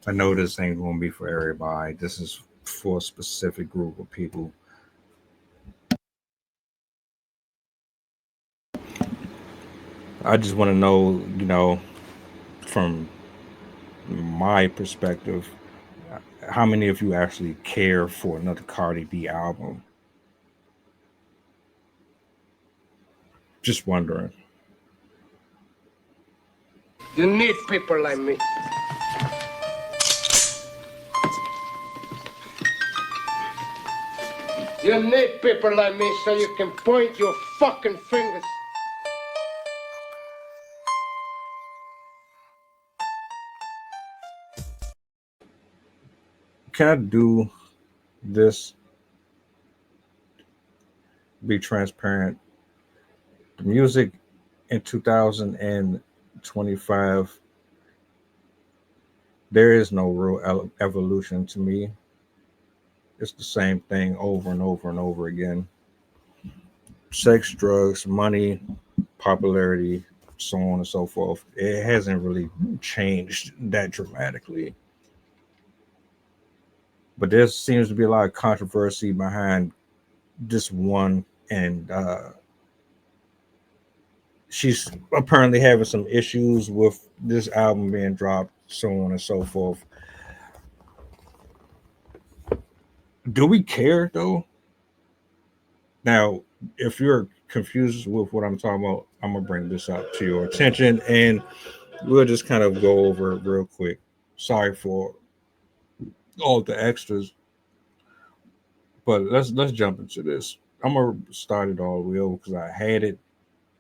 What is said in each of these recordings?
I know this ain't gonna be for everybody. This is for a specific group of people. I just want to know, from my perspective, how many of you actually care for another Cardi B album? Just wondering. You need people like me. You need people like me so you can point your fucking fingers. Can I do this? Be transparent. The music in 2025, there is no real evolution to me. It's the same thing over and over and over again. Sex, drugs, money, popularity, so on and so forth. It hasn't really changed that dramatically. But there seems to be a lot of controversy behind this one, and she's apparently having some issues with this album being dropped, so on and so forth. Do we care though? Now, if you're confused with what I'm talking about, I'm gonna bring this up to your attention, and we'll just kind of go over it real quick. Sorry for all the extras, but let's jump into this. I'm gonna start it all the way over because I had it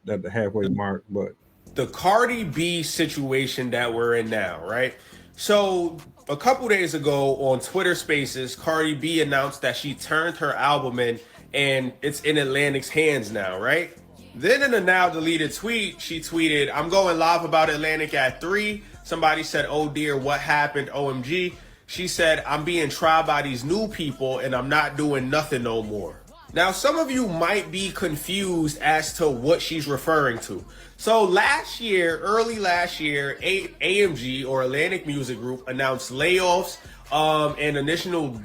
at the halfway mark, but The Cardi B situation that we're in now, right? So a couple days ago on Twitter Spaces, Cardi B announced that she turned her album in and it's in Atlantic's hands now, right? Then in a now deleted tweet, she tweeted, "I'm going live about Atlantic at 3." Somebody said, "Oh dear, what happened? OMG." She said, "I'm being tried by these new people and I'm not doing nothing no more." Now, some of you might be confused as to what she's referring to. So last year, early last year, AMG or Atlantic Music Group announced layoffs and additional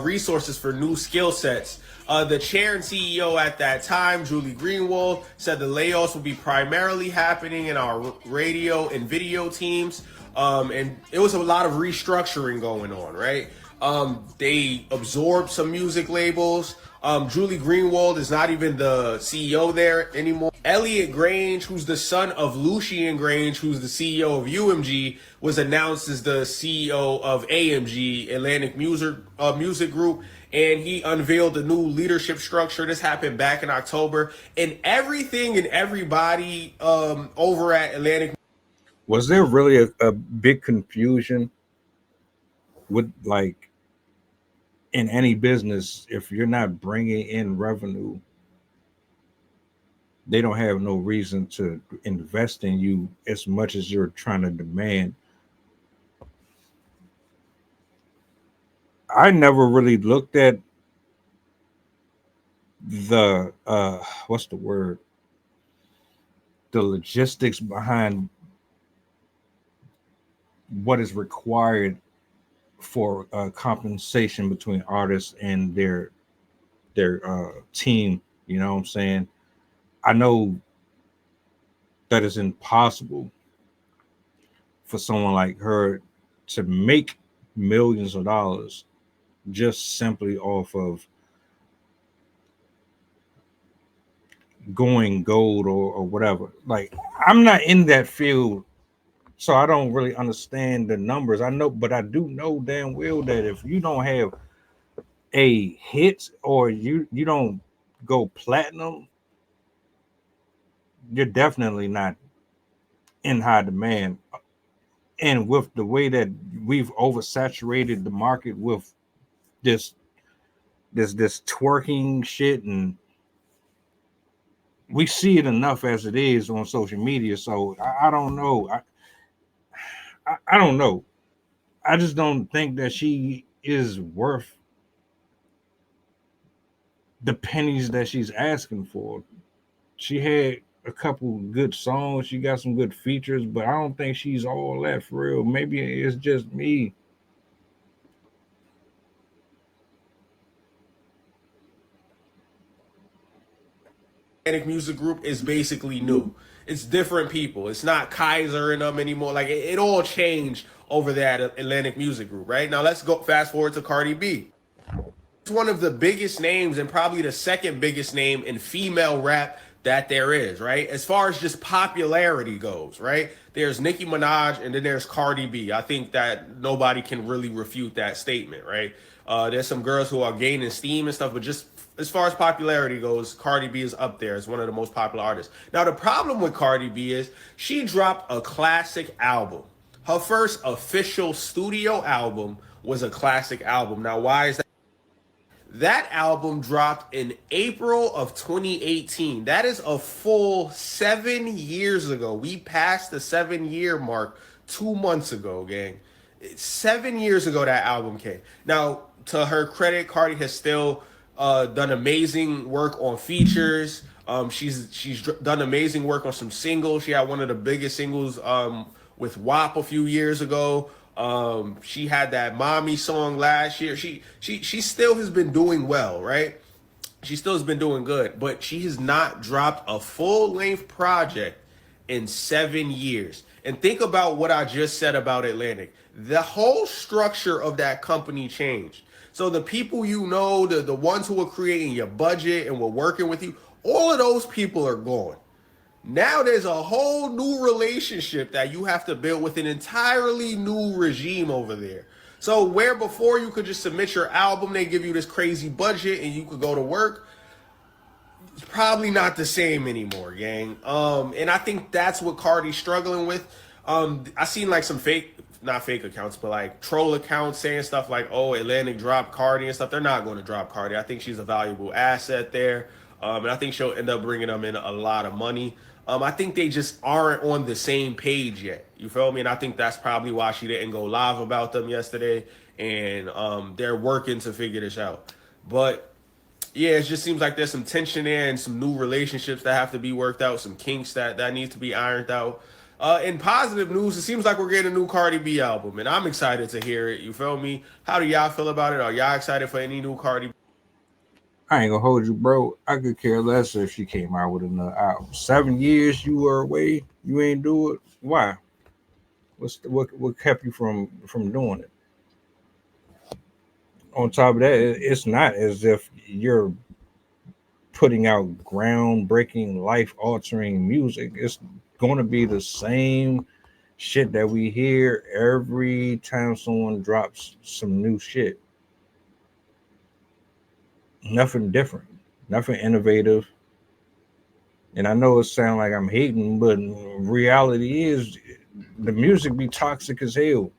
resources for new skill sets. The chair and CEO at that time, Julie Greenwald, said the layoffs will be primarily happening in our radio and video teams. And it was a lot of restructuring going on, right? They absorbed some music labels. Julie Greenwald is not even the CEO there anymore. Elliot Grange, who's the son of Lucian Grange, who's the CEO of UMG, was announced as the CEO of AMG, Atlantic Music Group, and he unveiled a new leadership structure. This happened back in October, and everything and everybody over at Atlantic. was there really a big confusion with, like, in any business, if you're not bringing in revenue, they don't have no reason to invest in you as much as you're trying to demand. I never really looked at the what's the word, the logistics behind what is required for compensation between artists and their team. You know what I'm saying? I know that is impossible for someone like her to make millions of dollars just simply off of going gold or whatever. Like, I'm not in that field, so I don't really understand the numbers. I know, but I do know damn well that if you don't have a hit or you don't go platinum, you're definitely not in high demand. And with the way that we've oversaturated the market with this this twerking shit, and we see it enough as it is on social media. So I don't know. I don't know. I just don't think that she is worth the pennies that she's asking for. She had a couple good songs. She got some good features, but I don't think she's all that for real. Maybe it's just me. Music group is basically new. It's different people. It's not Kaiser and them anymore. Like it all changed over that Atlantic Music Group, right? Now let's go fast forward to Cardi B. It's one of the biggest names and probably the second biggest name in female rap that there is, right? As far as just popularity goes, right? There's Nicki Minaj and then there's Cardi B. I think that nobody can really refute that statement, right? There's some girls who are gaining steam and stuff, but just as far as popularity goes, Cardi B is up there as one of the most popular artists. Now, the problem with Cardi B is she dropped a classic album. Her first official studio album was a classic album. Now, why is that? That album dropped in April of 2018. That is a full 7 years ago. We passed the 7 year mark 2 months ago, gang. 7 years ago that album came. Now, to her credit, Cardi has still done amazing work on features. She's done amazing work on some singles. She had one of the biggest singles with WAP a few years ago. She had that mommy song last year. She still has been doing well, right? She still has been doing good, but she has not dropped a full-length project in 7 years. And think about what I just said about Atlantic. The whole structure of that company changed. So the people you know, the ones who are creating your budget and were working with you, all of those people are gone. Now there's a whole new relationship that you have to build with an entirely new regime over there. So where before you could just submit your album, they give you this crazy budget and you could go to work, it's probably not the same anymore, gang. And I think that's what Cardi's struggling with. I seen like some not fake accounts, but like troll accounts saying stuff like, oh, Atlantic dropped Cardi and stuff. They're not going to drop Cardi. I think she's a valuable asset there. And I think she'll end up bringing them in a lot of money. I think they just aren't on the same page yet. You feel me? And I think that's probably why she didn't go live about them yesterday. And they're working to figure this out. But yeah, it just seems like there's some tension there and some new relationships that have to be worked out, some kinks that needs to be ironed out. In positive news, it seems like we're getting a new Cardi B album, and I'm excited to hear it. You feel me? How do y'all feel about it? Are y'all excited for any new Cardi B? I ain't gonna hold you, bro. I could care less if she came out with another album. 7 years you were away, you ain't do it. Why? What kept you from doing it? On top of that, it's not as if you're putting out groundbreaking, life altering music. It's going to be the same shit that we hear every time someone drops some new shit. Nothing different, nothing innovative. And I know it sounds like I'm hating, but reality is the music be toxic as hell.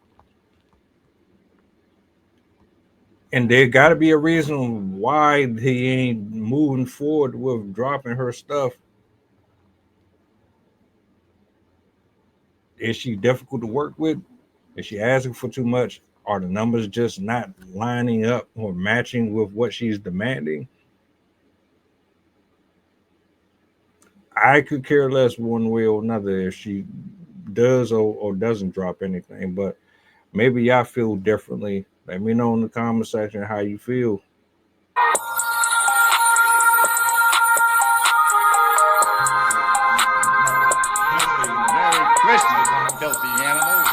And there got to be a reason why he ain't moving forward with dropping her stuff. Is she difficult to work with? Is she asking for too much? Are the numbers just not lining up or matching with what she's demanding? I could care less one way or another if she does or doesn't drop anything, but maybe y'all feel differently. Let me know in the comment section how you feel. Merry Christmas, filthy animals.